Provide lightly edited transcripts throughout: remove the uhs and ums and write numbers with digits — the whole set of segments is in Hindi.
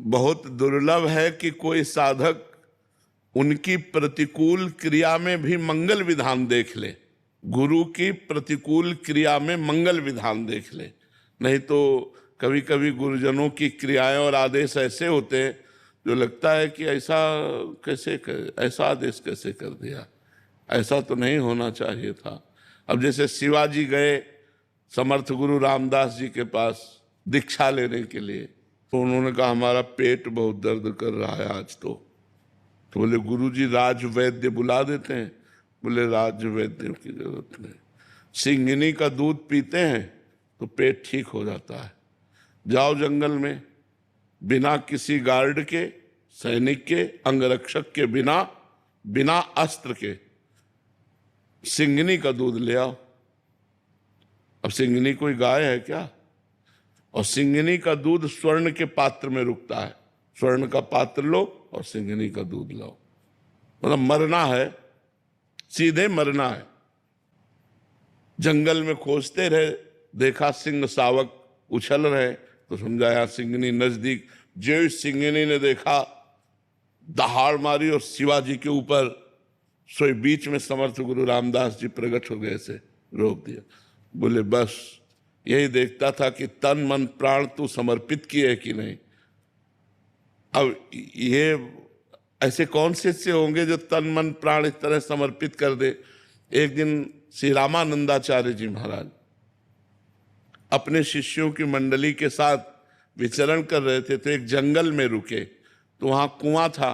बहुत दुर्लभ है कि कोई साधक उनकी प्रतिकूल क्रिया में भी मंगल विधान देख ले, गुरु की प्रतिकूल क्रिया में मंगल विधान देख ले। नहीं तो कभी कभी गुरुजनों की क्रियाएं और आदेश ऐसे होते हैं जो लगता है कि ऐसा कैसे ऐसा आदेश कैसे कर दिया, ऐसा तो नहीं होना चाहिए था। अब जैसे शिवाजी गए समर्थ गुरु रामदास जी के पास दीक्षा लेने के लिए, तो उन्होंने कहा हमारा पेट बहुत दर्द कर रहा है आज तो बोले गुरुजी राज वैद्य बुला देते हैं। बोले राज वैद्य की जरूरत नहीं, सिंगिनी का दूध पीते हैं तो पेट ठीक हो जाता है। जाओ जंगल में, बिना किसी गार्ड के, सैनिक के, अंगरक्षक के, बिना अस्त्र के सिंगिनी का दूध ले आओ। अब सिंगिनी कोई गाय है क्या? और सिंगिनी का दूध स्वर्ण के पात्र में रुकता है, स्वर्ण का पात्र लो और सिंगिनी का दूध लाओ। मतलब मरना है, सीधे मरना है। जंगल में खोजते रहे, देखा सिंह सावक उछल रहे तो समझाया सिंगिनी नजदीक। जो सिंगिनी ने देखा दहाड़ मारी और शिवाजी के ऊपर, सोई बीच में समर्थ गुरु रामदास जी प्रकट हो गए, से रोक दिया। बोले बस यही देखता था कि तन मन प्राण तू समर्पित किए कि नहीं। अब ये ऐसे कौन से होंगे जो तन मन प्राण इस तरह समर्पित कर दे। एक दिन श्री रामानंदाचार्य जी महाराज अपने शिष्यों की मंडली के साथ विचरण कर रहे थे, तो एक जंगल में रुके, तो वहाँ कुआं था,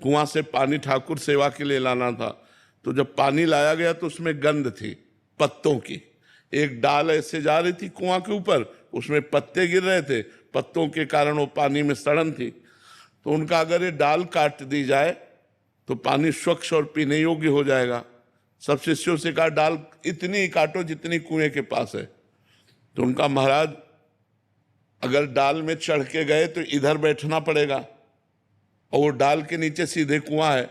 कुआं से पानी ठाकुर सेवा के लिए लाना था। तो जब पानी लाया गया तो उसमें गंध थी पत्तों की। एक डाल ऐसे जा रही थी कुआं के ऊपर, उसमें पत्ते गिर रहे थे, पत्तों के कारण वो पानी में सड़न थी। तो उनका अगर ये डाल काट दी जाए तो पानी स्वच्छ और पीने योग्य हो जाएगा। सब शिष्यों से कहा डाल इतनी ही काटो जितनी कुएं के पास है। तो उनका महाराज अगर डाल में चढ़ के गए तो इधर बैठना पड़ेगा और वो डाल के नीचे सीधे कुआं है,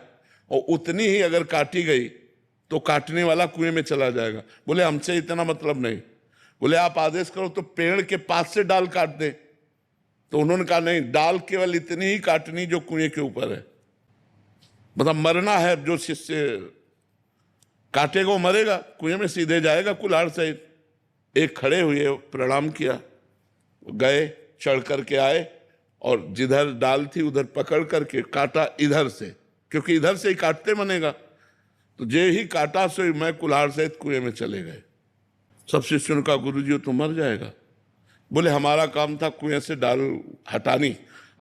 और उतनी ही अगर काटी गई तो काटने वाला कुएं में चला जाएगा। बोले हमसे इतना मतलब नहीं। बोले आप आदेश करो तो पेड़ के पास से डाल काट दे। तो उन्होंने कहा नहीं, डाल केवल इतनी ही काटनी जो कुएं के ऊपर है। मतलब मरना है, जो शिष्य काटेगा वो मरेगा, कुएं में सीधे जाएगा कुल्हाड़ सहित। एक खड़े हुए, प्रणाम किया, गए, चढ़ करके आए और जिधर डाल थी उधर पकड़ करके काटा इधर से, क्योंकि इधर से ही काटते बनेगा। तो जे ही काटा सो मैं कुल्हाड़ सहित कुएं में चले गए। सब शिष्यों ने कहा गुरुजी तो मर जाएगा। बोले हमारा काम था कुएं से डाल हटानी,